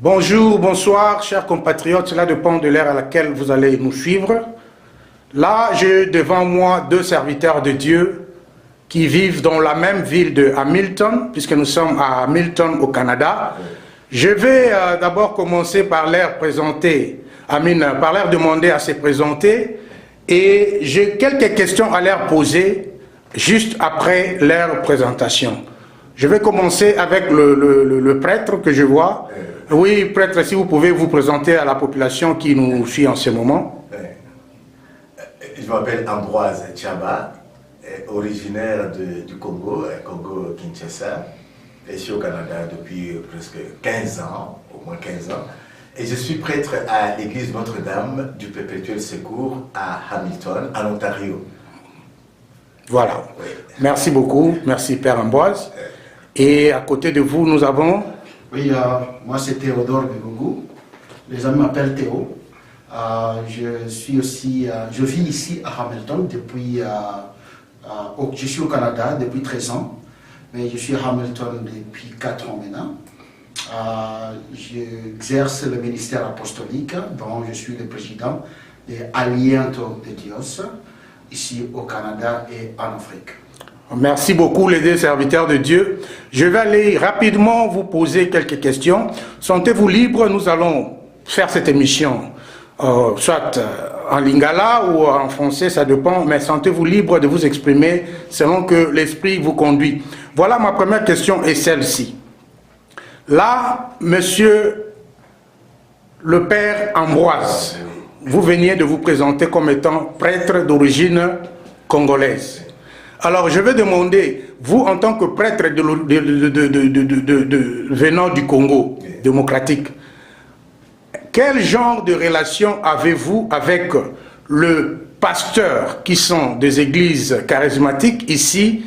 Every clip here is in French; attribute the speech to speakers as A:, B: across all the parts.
A: Bonjour, bonsoir, chers compatriotes. Cela dépend de l'ère à laquelle vous allez nous suivre. Là, j'ai devant moi deux serviteurs de Dieu qui vivent dans la même ville de Hamilton, puisque nous sommes à Hamilton, au Canada. Je vais d'abord commencer par leur présenter, par leur demander à se présenter, et j'ai quelques questions à leur poser juste après leur présentation. Je vais commencer avec le prêtre que je vois. Oui, prêtre, si vous pouvez vous présenter à la population qui nous suit en ce moment.
B: Je m'appelle Ambroise Tchaba, originaire du Congo, Congo-Kinshasa. Je suis au Canada depuis presque 15 ans, au moins 15 ans. Et je suis prêtre à l'église Notre-Dame du Perpétuel Secours à Hamilton, en Ontario.
A: Voilà.
B: Oui.
A: Merci beaucoup. Merci, Père Ambroise. Et à côté de vous, nous avons...
C: Oui, moi c'est Théodore Bibungu. Les amis m'appellent Théo. Je vis ici à Hamilton depuis... je suis au Canada depuis 13 ans, mais je suis à Hamilton depuis 4 ans maintenant. J'exerce le ministère apostolique, dont je suis le président de Aliento de Dios, ici au Canada et en Afrique.
A: Merci beaucoup les deux serviteurs de Dieu. Je vais aller rapidement vous poser quelques questions. Sentez-vous libre, nous allons faire cette émission, soit en lingala ou en français, ça dépend, mais sentez-vous libre de vous exprimer selon que l'esprit vous conduit. Voilà, ma première question est celle-ci. Là, monsieur le père Ambroise, vous veniez de vous présenter comme étant prêtre d'origine congolaise. Alors, je vais demander, vous, en tant que prêtre venant du Congo démocratique, quel genre de relation avez-vous avec le pasteur qui sont des églises charismatiques ici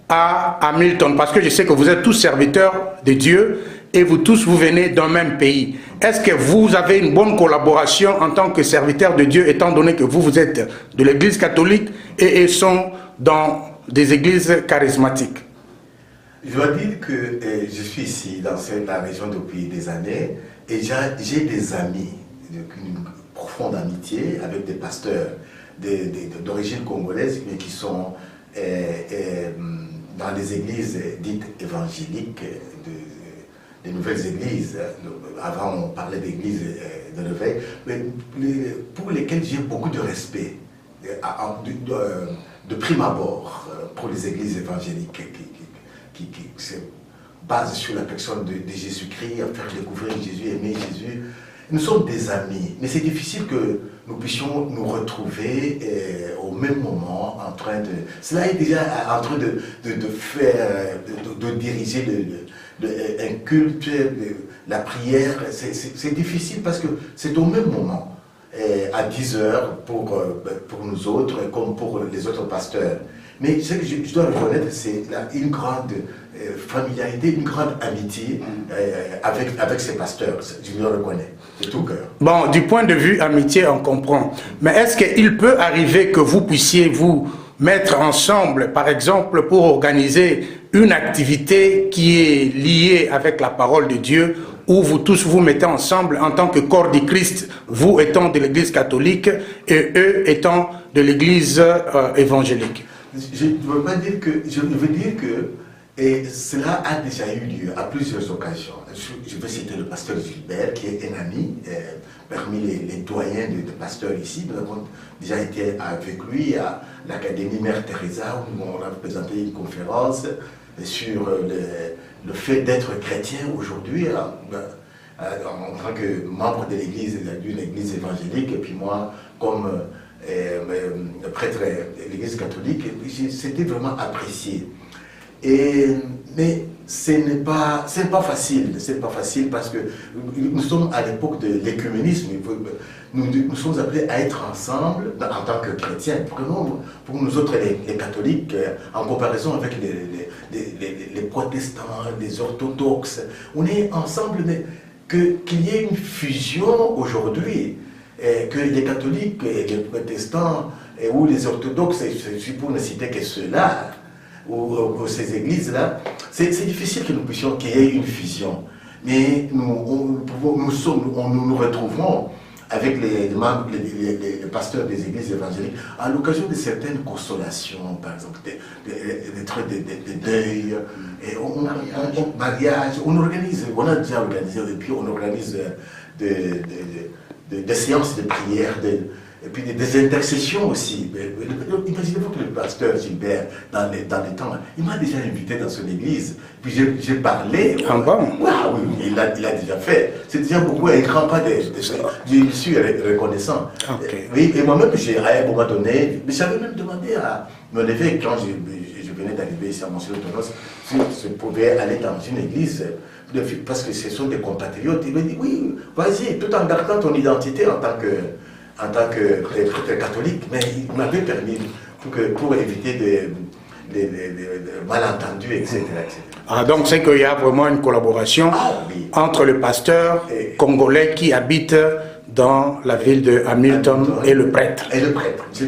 A: à Hamilton? Parce que je sais que vous êtes tous serviteurs de Dieu et vous tous, vous venez d'un même pays. Est-ce que vous avez une bonne collaboration en tant que serviteurs de Dieu, étant donné que vous êtes de l'église catholique et ils sont dans des églises charismatiques?
B: Je dois dire que je suis ici, dans la région depuis des années, et j'ai des amis, une profonde amitié avec des pasteurs d'origine congolaise, mais qui sont dans les églises dites évangéliques, des nouvelles églises. Avant, on parlait d'églises de l'éveil, mais pour lesquelles j'ai beaucoup de respect, de prime abord, pour les églises évangéliques qui se basent sur la personne de Jésus-Christ, à faire découvrir Jésus, aimer Jésus. Nous sommes des amis, mais c'est difficile que nous puissions nous retrouver au même moment en train de... Cela est déjà en train de diriger un culte, la prière. C'est difficile parce que c'est au même moment, à 10 heures pour nous autres, comme pour les autres pasteurs. Mais ce que je dois reconnaître, c'est une grande familiarité, une grande amitié avec ces pasteurs. Je le reconnais, de tout cœur.
A: Bon, du point de vue amitié, on comprend. Mais est-ce qu'il peut arriver que vous puissiez vous mettre ensemble, par exemple, pour organiser une activité qui est liée avec la parole de Dieu, où vous tous vous mettez ensemble en tant que corps du Christ, vous étant de l'église catholique et eux étant de l'église évangélique?
B: Je ne veux pas dire que, je veux dire que cela a déjà eu lieu à plusieurs occasions. Je vais citer le pasteur Gilbert, qui est un ami, parmi les doyens de pasteurs ici. Nous avons déjà été avec lui à l'Académie Mère Teresa, où on a présenté une conférence sur le fait d'être chrétien aujourd'hui, en tant que membre de l'église, d'une église évangélique, et puis moi, comme prêtre de l'église catholique, c'était vraiment apprécié. Mais ce n'est pas facile, parce que nous sommes à l'époque de l'écuménisme. Nous sommes appelés à être ensemble en tant que chrétiens. Pour nous autres, les catholiques, en comparaison avec les protestants, les orthodoxes, on est ensemble, mais qu'il y ait une fusion aujourd'hui, que les catholiques et les protestants ou les orthodoxes, je suis pour ne citer que ceux-là, ou ces églises-là, c'est difficile que nous puissions qu'il y ait une fusion. Mais nous nous retrouvons avec les membres, les pasteurs des églises évangéliques, à l'occasion de certaines consolations, par exemple, des trucs de deuil, et mariage, on organise, on a déjà organisé depuis, on organise des séances de prière, et puis des intercessions aussi. Imaginez-vous que le pasteur Gilbert, dans les temps, il m'a déjà invité dans son église. Puis j'ai parlé.
A: Ah bon?
B: Oui, il l'a déjà fait. C'est déjà beaucoup, un grand pas je suis reconnaissant.
A: Okay.
B: Oui, et moi-même, à un moment donné, j'avais même demandé à mon évêque, quand je venais d'arriver ici à Monseigneur-Tonos, si je pouvais aller dans une église, parce que ce sont des compatriotes. Il m'a dit, oui, vas-y, tout en gardant ton identité en tant que catholique, mais il m'avait permis pour éviter des malentendus, etc.
A: Ah, donc c'est qu'il y a vraiment une collaboration entre le pasteur congolais qui habite dans la ville de Hamilton et le prêtre.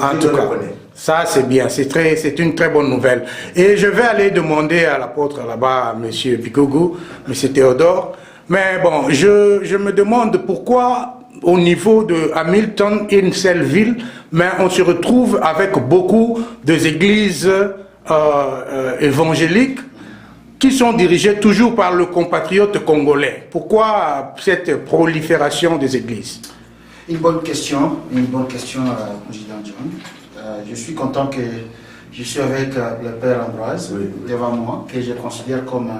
A: En tout cas, ça c'est bien, c'est une très bonne nouvelle. Et je vais aller demander à l'apôtre là-bas, M. Bikougou, M. Théodore, mais bon, je me demande pourquoi au niveau de Hamilton, une seule ville, mais on se retrouve avec beaucoup d'églises évangéliques qui sont dirigées toujours par le compatriote congolais. Pourquoi cette prolifération des églises?
C: Une bonne question, Président John. Je suis content que je suis avec le Père Ambroise devant moi, que je considère comme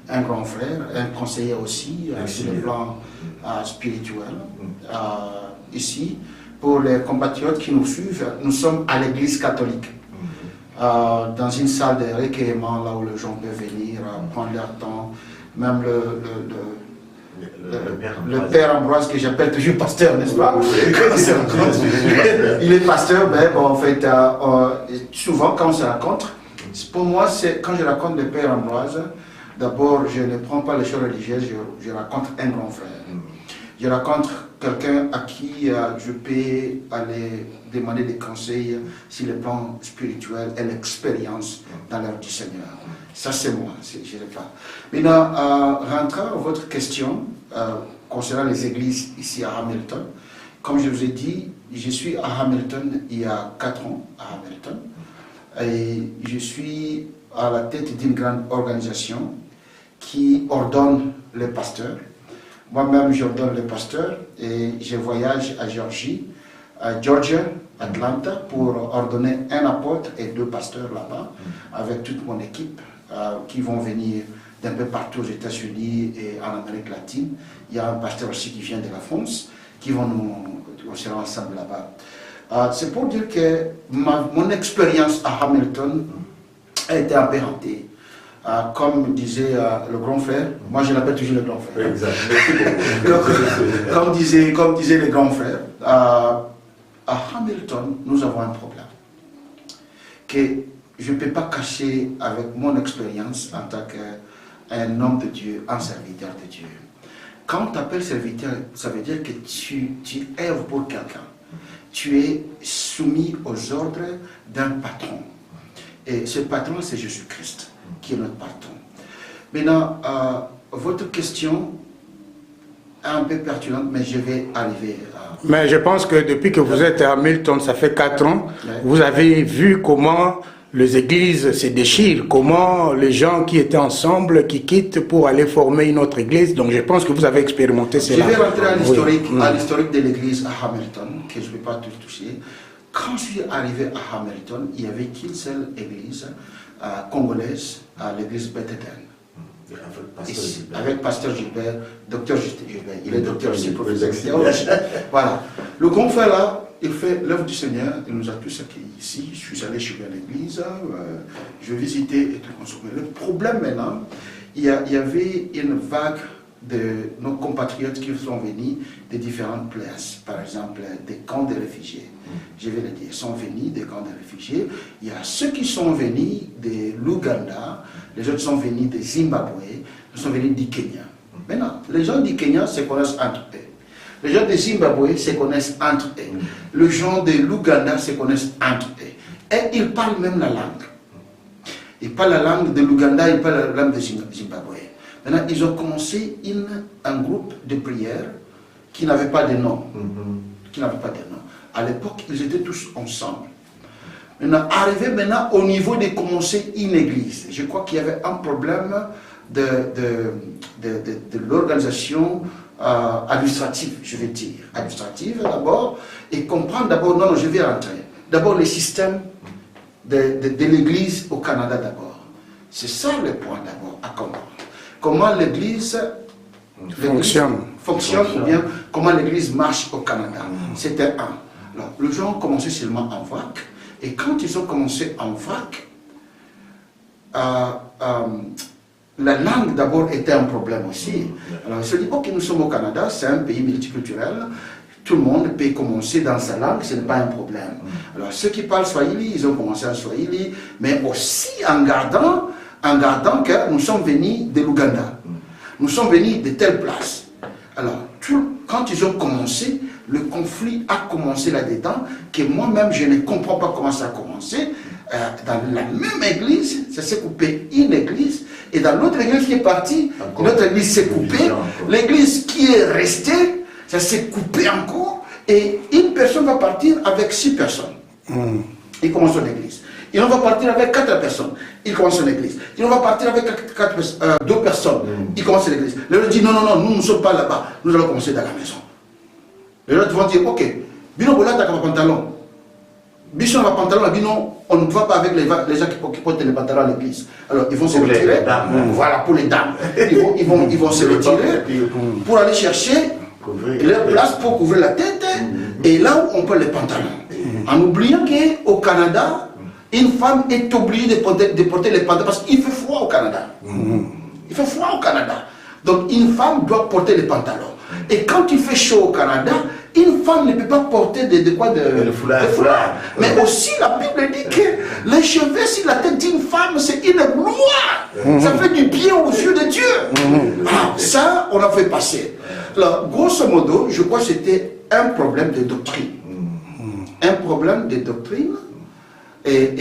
C: un grand frère, un conseiller aussi sur le plan spirituel. Ici, pour les compatriotes qui nous suivent, nous sommes à l'église catholique, dans une salle de recueillement, là où les gens peuvent venir, prendre leur temps. Même le Père Ambroise, que j'appelle toujours pasteur, n'est-ce pas? Il est pasteur, mais bon, en fait, souvent quand on se rencontre, pour moi, quand je raconte le Père Ambroise, d'abord, je ne prends pas les choses religieuses, je raconte un grand frère. Je raconte quelqu'un à qui je peux aller demander des conseils sur le plan spirituel et l'expérience dans l'œuvre du Seigneur. Ça, c'est moi, je ne l'ai pas. Maintenant, rentrant à votre question concernant les églises ici à Hamilton, comme je vous ai dit, je suis à Hamilton il y a 4 ans, à Hamilton, et je suis à la tête d'une grande organisation qui ordonne les pasteurs. Moi-même, j'ordonne les pasteurs et je voyage à Georgia, Atlanta, pour ordonner un apôtre et 2 pasteurs là-bas, avec toute mon équipe qui vont venir d'un peu partout aux États-Unis et en Amérique latine. Il y a un pasteur aussi qui vient de la France, qui vont on sera ensemble là-bas. C'est pour dire que mon expérience à Hamilton a été un peu ratée. Comme disait le grand frère, moi je l'appelle toujours le grand frère. Exactement. comme disait le grand frère, à Hamilton, nous avons un problème que je ne peux pas cacher avec mon expérience en tant qu'un homme de Dieu, un serviteur de Dieu. Quand tu appelles serviteur, ça veut dire que tu œuvres pour quelqu'un. Tu es soumis aux ordres d'un patron. Et ce patron, c'est Jésus-Christ, qui est notre patron. Maintenant, votre question est un peu pertinente, mais je vais arriver à...
A: Mais je pense que depuis que vous êtes à Hamilton, ça fait 4 ans, vous avez vu comment les églises se déchirent, comment les gens qui étaient ensemble, qui quittent pour aller former une autre église. Donc je pense que vous avez expérimenté cela.
C: Je vais rentrer à l'historique de l'église à Hamilton, que je ne vais pas tout toucher. Quand je suis arrivé à Hamilton, il n'y avait qu'une seule église congolaise, l'église Bethléem. Avec pasteur Gilbert, docteur Gilbert, il est docteur aussi, professeur. Voilà. Le grand frère là, il fait l'œuvre du Seigneur, il nous a tous accueillis ici. Je suis allé chez l'église, je visitais et tout. Le problème maintenant, il y avait une vague de nos compatriotes qui sont venus de différentes places, par exemple des camps de réfugiés. Je vais le dire, sont venus des camps de réfugiés. Il y a ceux qui sont venus de l'Ouganda, les autres sont venus de Zimbabwe, ils sont venus du Kenya. Maintenant, les gens du Kenya se connaissent entre eux. Les gens de Zimbabwe se connaissent entre eux. Les gens de l'Ouganda se connaissent entre eux. Et ils parlent même la langue. Ils parlent la langue de l'Ouganda, ils parlent la langue de Zimbabwe. Maintenant, ils ont commencé un groupe de prière qui n'avait pas de nom. Qui n'avait pas de nom. À l'époque, ils étaient tous ensemble. Maintenant, arrivé maintenant au niveau de commencer une église, je crois qu'il y avait un problème de l'organisation administrative, je vais dire. Administrative d'abord, et comprendre d'abord, non, je vais rentrer. D'abord, les systèmes de l'église au Canada d'abord. C'est ça le point d'abord à comprendre. Comment l'église fonctionne ou bien comment l'église marche au Canada. C'était un. Alors, les gens ont commencé seulement en VAC, et quand ils ont commencé en VAC, la langue d'abord était un problème aussi. Alors, ils se disent, ok, nous sommes au Canada, c'est un pays multiculturel, tout le monde peut commencer dans sa langue, ce n'est pas un problème. Alors, ceux qui parlent Swahili, ils ont commencé en Swahili, mais aussi en gardant que nous sommes venus de l'Ouganda. Nous sommes venus de telle place. Alors, quand ils ont commencé, le conflit a commencé là-dedans, que moi-même, je ne comprends pas comment ça a commencé. Dans la même église, ça s'est coupé une église, et dans l'autre église qui est partie, l'autre église s'est coupée. L'église qui est restée, ça s'est coupé encore, et une personne va partir avec 6 personnes. Il commence son église. Il va partir avec 4 personnes. Il commence son église. Il va partir avec 2 personnes. Il commence l'église. Les autres disent non, non, non, nous ne sommes pas là-bas. Nous allons commencer dans la maison. Les autres vont dire ok, bino bola t'as un pantalon. Bison va pantalon, bino, on ne va pas avec les gens qui portent les pantalons à l'église. Alors ils vont se retirer. Voilà, pour les dames. Ils vont se retirer pour aller chercher leur place pour couvrir la tête et là où on peut les pantalons. En oubliant qu'au Canada, une femme est obligée de porter les pantalons parce qu'il fait froid au Canada. Il fait froid au Canada. Donc une femme doit porter les pantalons. Et quand il fait chaud au Canada, une femme ne peut pas porter de foulard. Mais aussi la Bible dit que les cheveux sur la tête d'une femme, c'est une gloire. Ça fait du bien aux yeux de Dieu. Alors, ça, on a fait passer. Alors, grosso modo, je crois que c'était un problème de doctrine. Un problème de doctrine et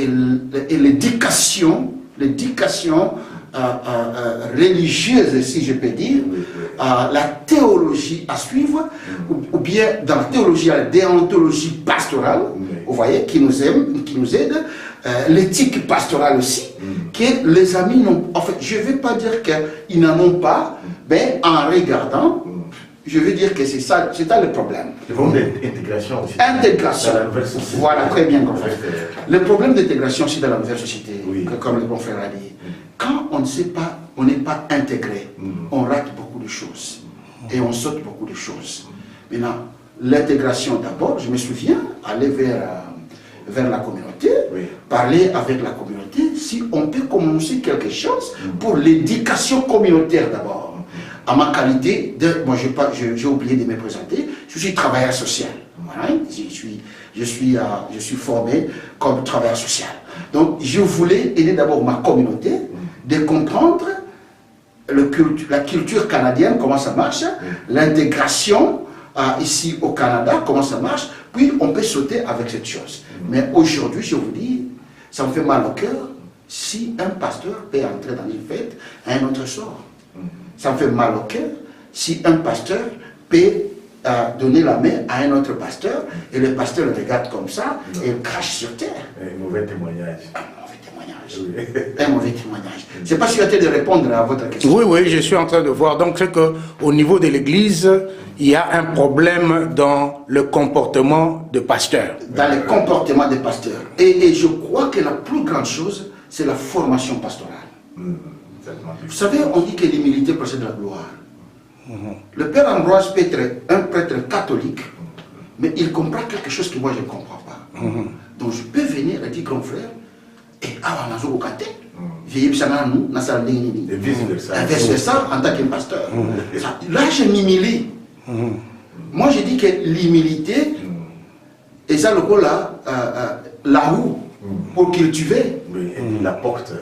C: l'éducation religieuse, si je peux dire, la théologie à suivre, ou bien dans la théologie, la déontologie pastorale, vous voyez, qui nous aide, l'éthique pastorale aussi, que les amis n'ont, en fait, je ne vais pas dire qu'ils n'en ont pas, mais en regardant, je veux dire que c'est ça le problème.
B: Le problème d'intégration aussi.
C: Intégration. Voilà, très bien compris. Le problème d'intégration aussi dans la nouvelle société, comme le bon frère a dit, quand on ne sait pas, on n'est pas intégré, on rate beaucoup de choses et on saute beaucoup de choses. Maintenant, l'intégration d'abord, je me souviens, aller vers la communauté, parler avec la communauté, si on peut commencer quelque chose pour l'éducation communautaire d'abord. À ma qualité, moi j'ai oublié de me présenter, je suis travailleur social. Voilà, je suis formé comme travailleur social. Donc je voulais aider d'abord ma communauté de comprendre la culture canadienne, comment ça marche, l'intégration ici au Canada, comment ça marche, puis on peut sauter avec cette chose. Mais aujourd'hui, je vous dis, ça me fait mal au cœur si un pasteur peut entrer dans une fête à un autre sort. Ça me fait mal au cœur si un pasteur peut donner la main à un autre pasteur et le pasteur le regarde comme ça et il crache sur terre.
B: Un mauvais témoignage.
C: Un mauvais témoignage. Je ne sais pas si tu as été de répondre à votre question.
A: Oui, je suis en train de voir. Donc, c'est qu'au niveau de l'Église, il y a un problème dans le comportement de pasteurs.
C: Dans le comportement des pasteurs. Et je crois que la plus grande chose, c'est la formation pastorale. Vous savez, on dit que l'humilité précède la gloire. Le père Ambroise peut être un prêtre catholique, mais il comprend quelque chose que moi je ne comprends pas. Donc je peux venir et dire, grand frère, et on a joué au caté, et vice-versa en tant que pasteur. Là, je m'humilie. Moi, je dis que l'humilité, et ça, le coup là, la roue, pour cultiver.
B: Oui, elle apporte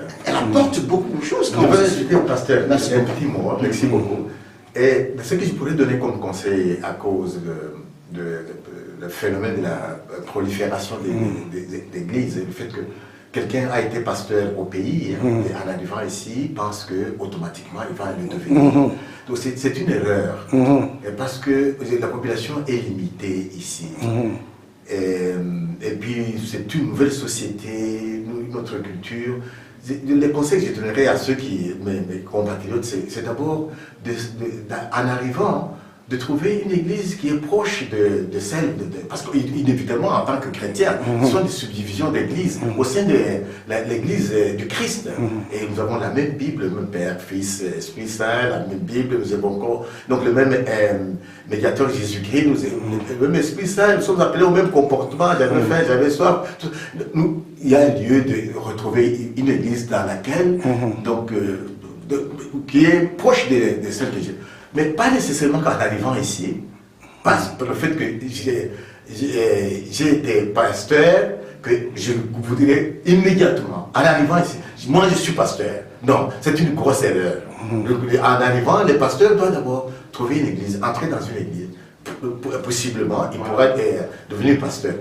C: beaucoup de choses.
B: Je veux ajouter au pasteur un petit mot, merci beaucoup. Et ce que je pourrais donner comme conseil à cause le phénomène de la prolifération des églises, le fait que quelqu'un a été pasteur au pays, et en arrivant ici, pense que automatiquement il va le devenir. Donc c'est une erreur, parce que la population est limitée ici. Et puis c'est une nouvelle société, notre culture. Les conseils que je donnerais à ceux qui, mes compatriotes, c'est d'abord, en arrivant, de trouver une église qui est proche de celle parce qu'inévitablement, en tant que chrétien, ce sont des subdivisions d'églises au sein de l'église du Christ. Et nous avons la même Bible, le même Père, Fils, Esprit Saint, la même Bible, nous avons encore, donc le même médiateur Jésus-Christ, le même Esprit Saint, nous sommes appelés au même comportement, j'avais faim, j'avais soif. Il y a un lieu de retrouver une église dans laquelle, donc, qui est proche de celle que j'ai. Mais pas nécessairement qu'en arrivant ici, parce que le fait que j'ai été pasteur, que je voudrais immédiatement, en arrivant ici, moi je suis pasteur. Non, c'est une grosse erreur. En arrivant, les pasteurs doivent d'abord trouver une église, entrer dans une église. Possiblement, il pourrait devenir pasteur.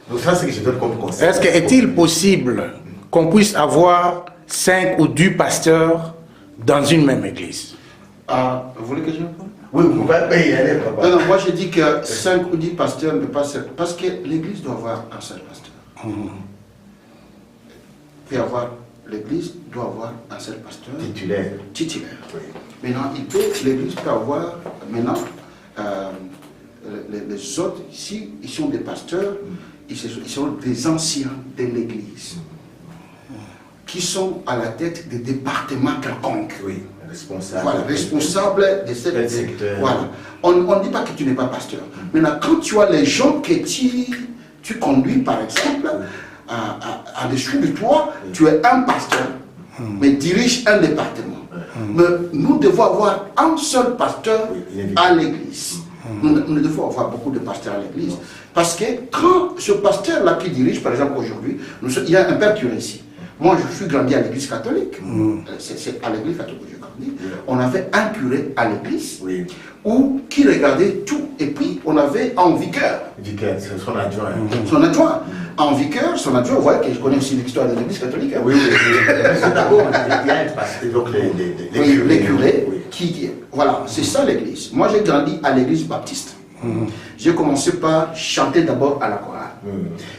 B: Donc ça, c'est ce que je donne comme conseil.
A: Est-il possible qu'on puisse avoir 5 ou 10 pasteurs dans une même église?
C: Vous voulez que je réponde?
B: Oui, vous pouvez y aller, papa.
C: Non, moi je dis que 5 ou 10 pasteurs ne peuvent pas servir. Parce que l'église doit avoir un seul pasteur. L'église doit avoir un seul pasteur.
B: Titulaire.
C: Oui. Maintenant, l'église peut avoir, les autres ici, ils sont des pasteurs, ils sont des anciens de l'église, qui sont à la tête des départements quelconques.
B: Oui. Responsable.
C: Voilà, responsable de cette secteur. Voilà. On ne dit pas que tu n'es pas pasteur. Maintenant, quand tu as les gens que tu conduis, par exemple, en dessous de toi, tu es un pasteur, mais dirige un département. Mais nous devons avoir un seul pasteur à l'église. Nous devons avoir beaucoup de pasteurs à l'église. Parce que quand ce pasteur-là qui dirige, par exemple aujourd'hui, il y a un père curé ici. Moi, je suis grandi à l'église catholique. C'est à l'église catholique que j'ai grandi. On avait un curé à l'église qui regardait tout. Et puis, on avait un vicaire.
B: Vicaire, c'est son adjoint.
C: Son adjoint. Un vicaire, son adjoint, vous voyez que je connais aussi l'histoire de l'église catholique.
B: Oui. C'est d'abord, il y a donc
C: les curés qui... Voilà, c'est ça l'église. Moi, j'ai grandi à l'église baptiste. J'ai commencé par chanter d'abord à la chorale.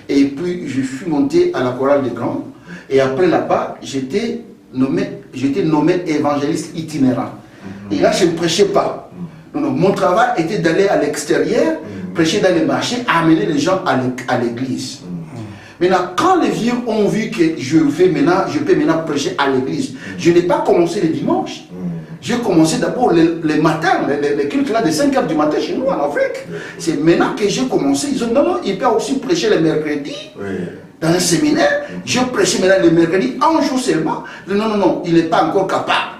C: Et puis, je suis monté à la chorale des Grands. Et après là-bas, j'étais nommé évangéliste itinérant. Et là, je ne prêchais pas. Donc, mon travail était d'aller à l'extérieur, prêcher dans les marchés, amener les gens à l'église. Maintenant, quand les vieux ont vu que je peux maintenant prêcher à l'église, je n'ai pas commencé le dimanche. J'ai commencé d'abord les matins, les cultes là de 5 h du matin chez nous en Afrique. C'est maintenant que j'ai commencé. Ils ont dit non, il peut aussi prêcher le mercredi. Dans un séminaire, je prêchais maintenant le mercredi, un jour seulement. Non, il n'est pas encore capable.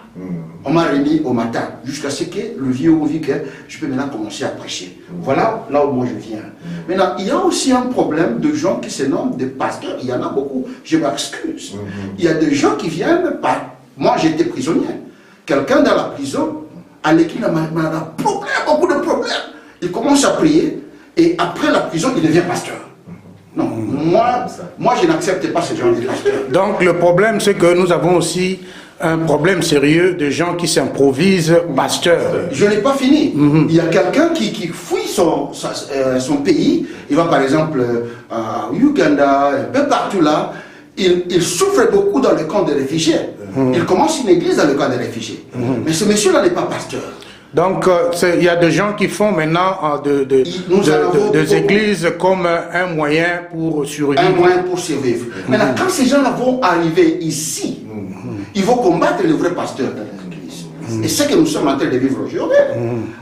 C: On m'a remis au matin, jusqu'à ce que le vieux a vu que je peux maintenant commencer à prêcher. Voilà là où moi je viens. Maintenant, il y a aussi un problème de gens qui se nomment des pasteurs. Il y en a beaucoup, je m'excuse. Il y a des gens qui viennent par... Moi, j'étais prisonnier. Quelqu'un dans la prison, à l'église, il a beaucoup de problèmes. Il commence à prier, et après la prison, il devient pasteur. Non, moi je n'accepte pas ce genre de pasteur.
A: Donc le problème, c'est que nous avons aussi un problème sérieux de gens qui s'improvisent pasteurs.
C: Je n'ai pas fini. Il y a quelqu'un qui fuit son pays. Il va par exemple à Uganda, un peu partout là. Il souffre beaucoup dans le camp des réfugiés. Il commence une église dans le camp des réfugiés. Mais ce monsieur-là n'est pas pasteur.
A: Donc, il y a des gens qui font maintenant des églises comme un moyen pour survivre.
C: Un moyen pour survivre. Maintenant, quand ces gens-là vont arriver ici, ils vont combattre les vrais pasteurs dans l'église. Et c'est ce que nous sommes en train de vivre aujourd'hui.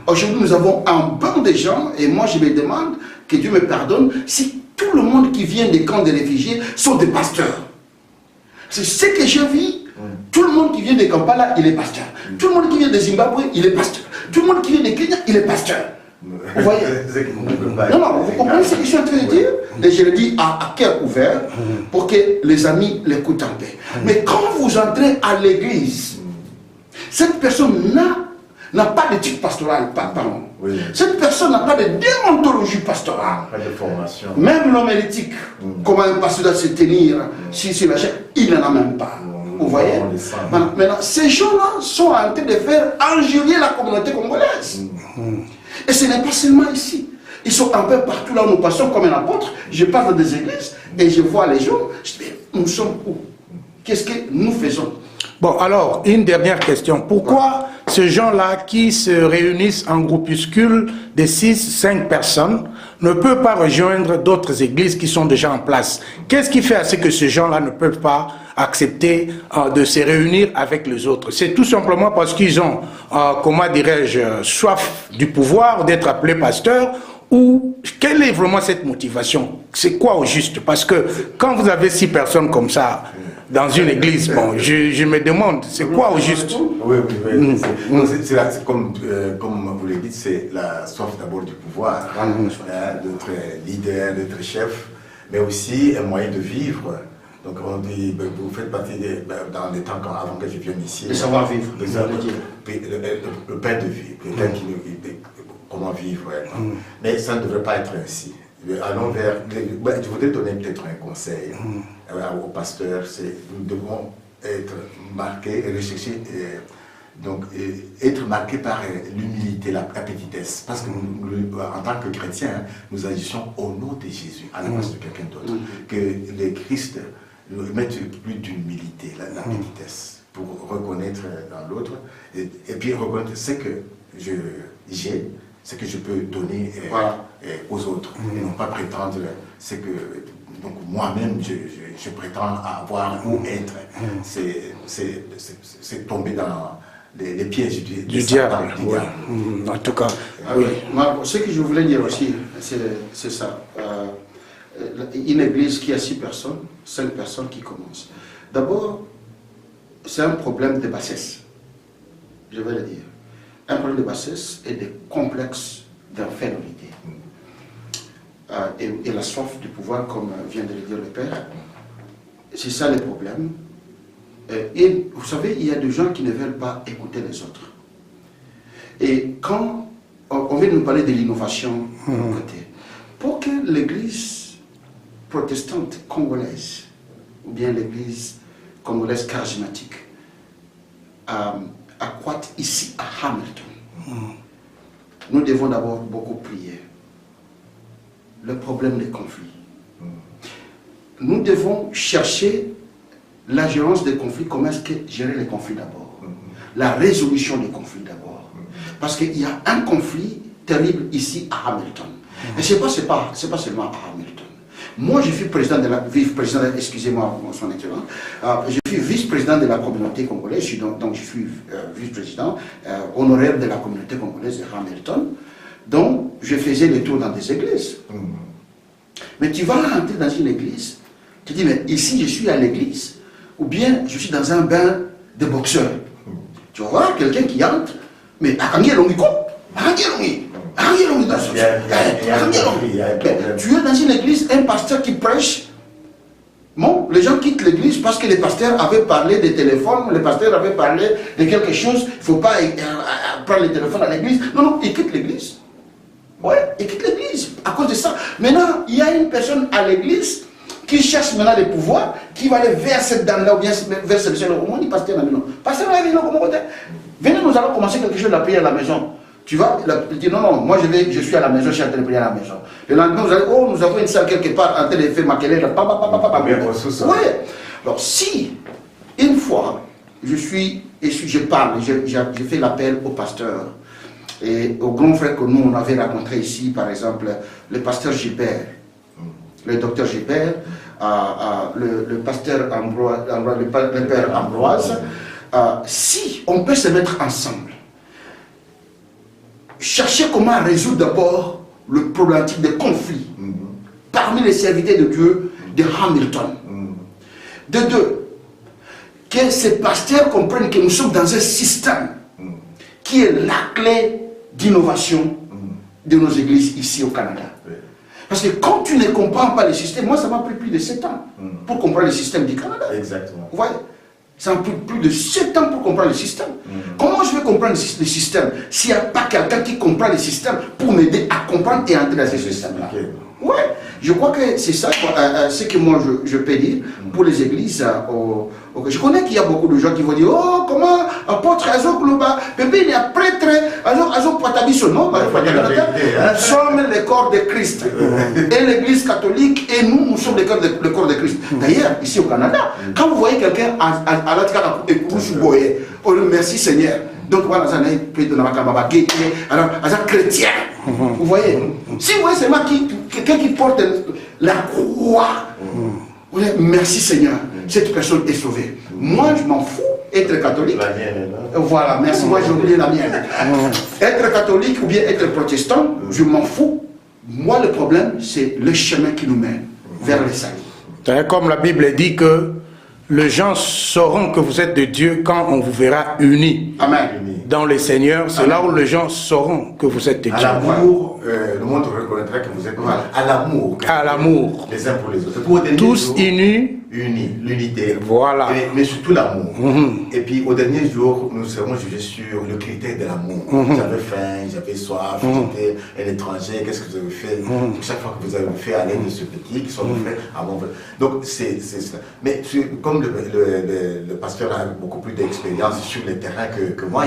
C: Aujourd'hui, nous avons un banc de gens, et moi je me demande, que Dieu me pardonne, si tout le monde qui vient des camps des réfugiés sont des pasteurs. C'est ce que je vis. Tout le monde qui vient de Kampala, il est pasteur. Tout le monde qui vient de Zimbabwe, il est pasteur. Tout le monde qui vient de Kenya, il est pasteur. Vous voyez? Non, vous comprenez ce que je suis en train de dire? Et je le dis à cœur ouvert pour que les amis l'écoutent en paix. Mais quand vous entrez à l'église, cette personne-là n'a pas d'éthique pastorale, pardon.
B: Oui.
C: Cette personne n'a pas de déontologie pastorale.
B: Pas de formation.
C: Même l'homme éthique, comment un pasteur doit se tenir sur la chaîne, il n'en a même pas. Vous voyez? Maintenant, ces gens-là sont en train de faire injurier la communauté congolaise. Et ce n'est pas seulement ici. Ils sont un peu partout là où nous passons comme un apôtre. Je passe dans des églises et je vois les gens. Je dis, nous sommes où? Qu'est-ce que nous faisons?
A: Bon, alors, une dernière question. Pourquoi ces gens-là qui se réunissent en groupuscule de 6-5 personnes ne peuvent pas rejoindre d'autres églises qui sont déjà en place? Qu'est-ce qui fait à ce que ces gens-là ne peuvent pas accepter de se réunir avec les autres? C'est tout simplement parce qu'ils ont, comment dirais-je, soif du pouvoir, d'être appelés pasteurs, ou quelle est vraiment cette motivation? C'est quoi au juste? Parce que quand vous avez 6 personnes comme ça dans une église, bon, je me demande, c'est quoi au juste?
B: Oui, c'est comme vous le dites, c'est la soif d'abord du pouvoir, d'être leader, d'être chef, mais aussi un moyen de vivre. Donc on dit, vous faites partie dans les temps avant que je vienne ici.
C: Le savoir-vivre.
B: Le pain de vie, quelqu'un qui comment vivre. Mais ça ne devrait pas être ainsi. Allons vers. Je voudrais donner peut-être un conseil aux pasteurs. Nous devons être marqués et rechercher, donc être marqués par l'humilité, la petitesse. Parce que nous, en tant que chrétiens, nous agissons au nom de Jésus, à la place de quelqu'un d'autre. Que les Christ nous mettent plus d'humilité, la petitesse, pour reconnaître dans l'autre, et puis reconnaître ce que j'ai, ce que je peux donner aux autres, et non pas prétendre ce que donc moi-même je prétends avoir ou être. C'est tomber dans les pièges du
A: diable. En tout cas, oui.
C: Ce que je voulais dire aussi, c'est ça. Une église qui a 6 personnes, 5 personnes qui commencent. D'abord, c'est un problème de bassesse. Je vais le dire. Un problème de bassesse et de complexe d'infériorité. Et la soif du pouvoir, comme vient de le dire le Père, c'est ça le problème. Et vous savez, il y a des gens qui ne veulent pas écouter les autres. Et quand on vient de nous parler de l'innovation de l'autre côté, pour que l'église protestante congolaise, ou bien l'église congolaise charismatique, accroître ici à Hamilton, nous devons d'abord beaucoup prier. Le problème des conflits. Nous devons chercher la gérance des conflits, comment est-ce que gérer les conflits d'abord. La résolution des conflits d'abord. Parce qu'il y a un conflit terrible ici à Hamilton. Et c'est pas seulement à Hamilton. Moi, je suis président de la vice-président, excusez-moi, son excellence, je suis vice-président de la communauté congolaise, donc je suis vice-président honoraire de la communauté congolaise de Hamilton. Donc, je faisais les tours dans des églises. Mais tu vas rentrer dans une église, tu dis, mais ici, je suis à l'église, ou bien je suis dans un bain de boxeurs. Tu vas voir quelqu'un qui entre, mais tu es dans une église, un pasteur qui prêche. Bon, les gens quittent l'église parce que les pasteurs avaient parlé des téléphones, les pasteurs avaient parlé de quelque chose, il ne faut pas prendre les téléphones à l'église. Non, ils quittent l'église. Ouais, ils quittent l'église à cause de ça. Maintenant, il y a une personne à l'église qui cherche maintenant le pouvoir, qui va aller vers cette dame-là ou bien vers cette personne. Au moins, il pasteur, non. Pasteur, venez, nous allons commencer quelque chose de la prière à la maison. Tu vas dire non, moi je suis à la maison, je suis en train de prier à la maison. Le lendemain, vous allez, nous avons une salle quelque part en train de faire ma querelle. Oui. Alors, si, une fois, je parle, je fais l'appel au pasteur et aux grands frères que nous, on avait rencontrés ici, par exemple, le pasteur Gilbert, le docteur Gilbert, le pasteur Ambroise, le père Ambroise, si on peut se mettre ensemble, chercher comment résoudre d'abord le problématique des conflits parmi les serviteurs de Dieu de Hamilton. De deux, que ces pasteurs comprennent que nous sommes dans un système qui est la clé d'innovation de nos églises ici au Canada. Parce que quand tu ne comprends pas le système, moi ça m'a pris plus de 7 ans pour comprendre le système du Canada.
B: Exactement.
C: Vous voyez? Ça m'a pris plus de 7 ans pour comprendre le système. Comment je vais comprendre le système s'il n'y a pas quelqu'un qui comprend le système pour m'aider à comprendre et entrer dans ce système-là? Ouais, je crois que c'est ça ce que moi je peux dire pour les églises. Je connais qu'il y a beaucoup de gens qui vont dire: oh, comment apôtre Azok Loba, bébé il y a prêtre, Azok Patabiso. Non, nous sommes le corps de Christ. Et l'église catholique, et nous sommes le corps de Christ. D'ailleurs, ici au Canada, quand vous voyez quelqu'un à l'autre oh, merci Seigneur. Donc voilà, alors chrétien. Vous voyez, si vous voyez seulement quelqu'un qui porte la croix, vous dites merci Seigneur, cette personne est sauvée. Moi je m'en fous, être catholique. Voilà, merci, moi j'ai oublié la mienne. Être catholique ou bien être protestant, je m'en fous. Moi le problème, c'est le chemin qui nous mène vers le salut.
A: Comme la Bible dit que les gens sauront que vous êtes de Dieu quand on vous verra unis.
C: Amen.
A: Dans le Seigneur, c'est là où les gens sauront que vous êtes de Dieu.
B: À l'amour, le monde reconnaîtra que vous êtes à l'amour.
A: À l'amour.
B: Les uns pour les autres.
A: Tous unis.
B: Unis, l'unité.
A: Voilà.
B: Mais surtout l'amour. Et puis au dernier jour, nous serons jugés sur le critère de l'amour. J'avais faim, j'avais soif, j'étais un étranger, qu'est-ce que vous avez fait? Chaque fois que vous avez fait à l'aide de ce petit qui sont faits avant. Donc c'est ça. Mais comme le pasteur a beaucoup plus d'expérience sur le terrain que moi,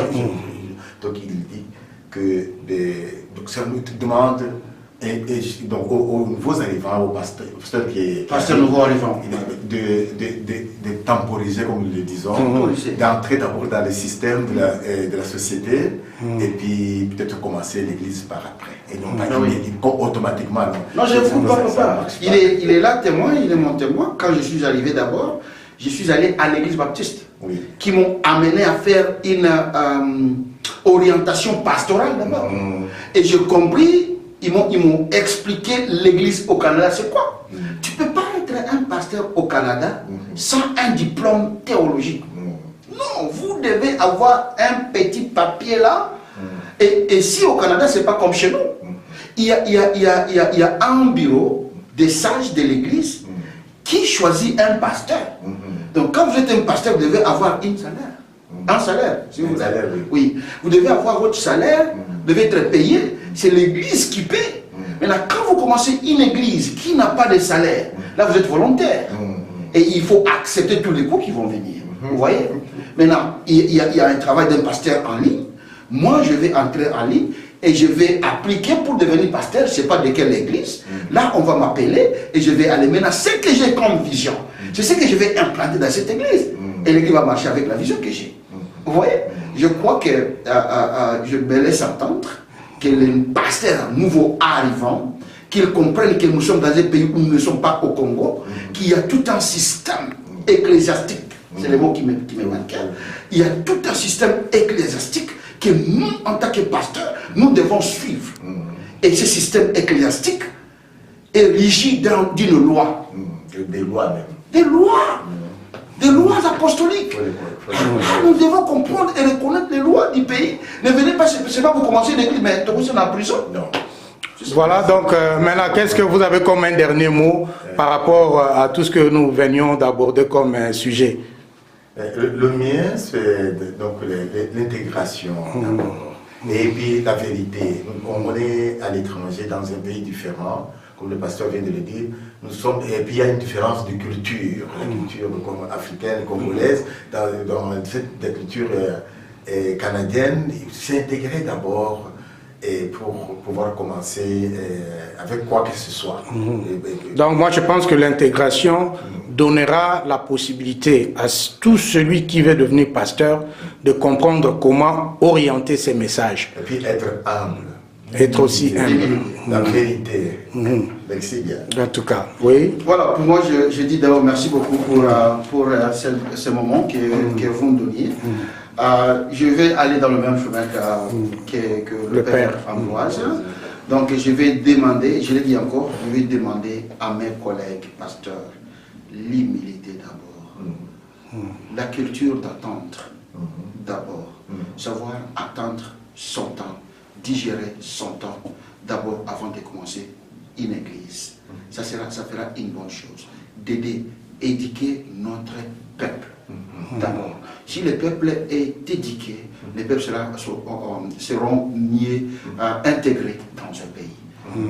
B: donc il dit que ça nous demande, donc aux nouveaux arrivants, aux pasteurs qui est
C: pasteur nouveau arrivant,
B: de temporiser, comme nous le disons, d'entrer d'abord dans le système de la société et puis peut-être commencer l'église par après. Et non pas automatiquement.
C: Non, je ne vous comprends pas. Il est là témoin, il est mon témoin. Quand je suis arrivé d'abord, je suis allé à l'église baptiste, qui m'ont amené à faire une orientation pastorale d'abord. Et j'ai compris, ils m'ont expliqué l'église au Canada, c'est quoi? Tu ne peux pas être un pasteur au Canada sans un diplôme théologique. Non, vous devez avoir un petit papier là. Et si au Canada, ce n'est pas comme chez nous, il y a un bureau des sages de l'église qui choisit un pasteur. Donc quand vous êtes un pasteur, vous devez avoir un salaire, si vous voulez. Oui, vous devez avoir votre salaire, vous devez être payé, c'est l'église qui paie. Maintenant, quand vous commencez une église qui n'a pas de salaire, là vous êtes volontaire. Et il faut accepter tous les coûts qui vont venir. Vous voyez? Maintenant, il y a un travail d'un pasteur en ligne. Moi, je vais entrer en ligne et je vais appliquer pour devenir pasteur, je ne sais pas de quelle église. Là, on va m'appeler et je vais aller. Maintenant, ce que j'ai comme vision, c'est ce que je vais implanter dans cette église. Et l'église va marcher avec la vision que j'ai. Vous voyez? Je crois que je me laisse entendre que les pasteurs nouveaux arrivants, qu'ils comprennent que nous sommes dans un pays où nous ne sommes pas au Congo, qu'il y a tout un système ecclésiastique, c'est le mot qui me manquait, il y a tout un système ecclésiastique que nous, en tant que pasteurs, nous devons suivre. Et ce système ecclésiastique est régi d'une loi.
B: Des lois même.
C: Des lois. Des lois apostoliques. Nous devons comprendre et reconnaître les lois du pays. Ne venez pas, c'est pas vous commencer l'église, mais vous êtes en prison. Non.
A: Voilà, donc maintenant, qu'est-ce que vous avez comme un dernier mot par rapport à tout ce que nous venions d'aborder comme sujet?
B: Le mien, c'est donc l'intégration d'abord. Et puis la vérité. On est à l'étranger, dans un pays différent, comme le pasteur vient de le dire. Nous sommes, et puis il y a une différence de culture, la culture africaine, congolaise, dans cette culture canadienne. S'intégrer d'abord pour pouvoir commencer avec quoi que ce soit.
A: Donc moi je pense que l'intégration donnera la possibilité à tout celui qui veut devenir pasteur de comprendre comment orienter ses messages.
B: Et puis être humble.
A: Être aussi humble.
B: La vérité. Merci bien.
A: En tout cas, oui.
C: Voilà, pour moi je dis d'abord merci beaucoup pour ce moment que vous me donniez. Je vais aller dans le même chemin que le Père Ambroise. Donc je vais demander, je l'ai dit encore, je vais demander à mes collègues pasteurs l'humilité d'abord. La culture d'attendre d'abord. Savoir attendre son temps, digérer son temps d'abord avant de commencer une église. Ça fera une bonne chose. D'aider, éduquer notre peuple. D'abord, si le peuple est éduqué, les peuples seront mieux intégrés dans un pays.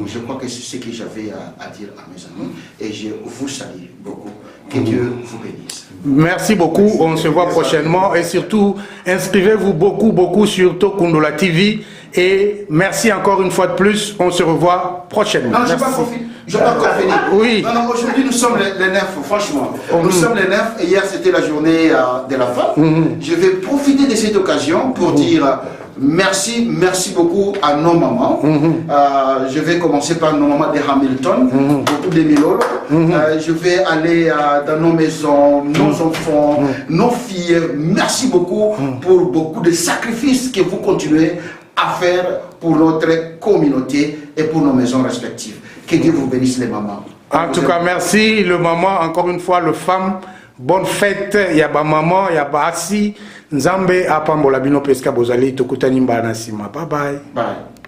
C: Je crois que c'est ce que j'avais à dire à mes amis et je vous salue beaucoup. Que Dieu vous bénisse.
A: Merci beaucoup, on se voit prochainement et surtout inscrivez-vous beaucoup sur Tokundola TV et merci encore une fois de plus, on se revoit prochainement.
C: Non, je n'ai pas profité. Je n'ai pas encore fini.
A: Oui.
C: Non, aujourd'hui nous sommes les 9, franchement. Nous sommes les 9 et hier c'était la journée de la femme. Je vais profiter de cette occasion pour dire merci beaucoup à nos mamans. Je vais commencer par nos mamans de Hamilton, beaucoup de Milolo. Je vais aller dans nos maisons, nos enfants, nos filles. Merci beaucoup pour beaucoup de sacrifices que vous continuez à faire pour notre communauté et pour nos maisons respectives. Que Dieu vous bénisse les mamans.
A: En tout cas, merci le maman, encore une fois, le femme. Bonne fête, il y a ba maman, il y a ba assi. Nzambe apambola bino peska bozali tokutani mbana sima. Bye bye.
C: Bye.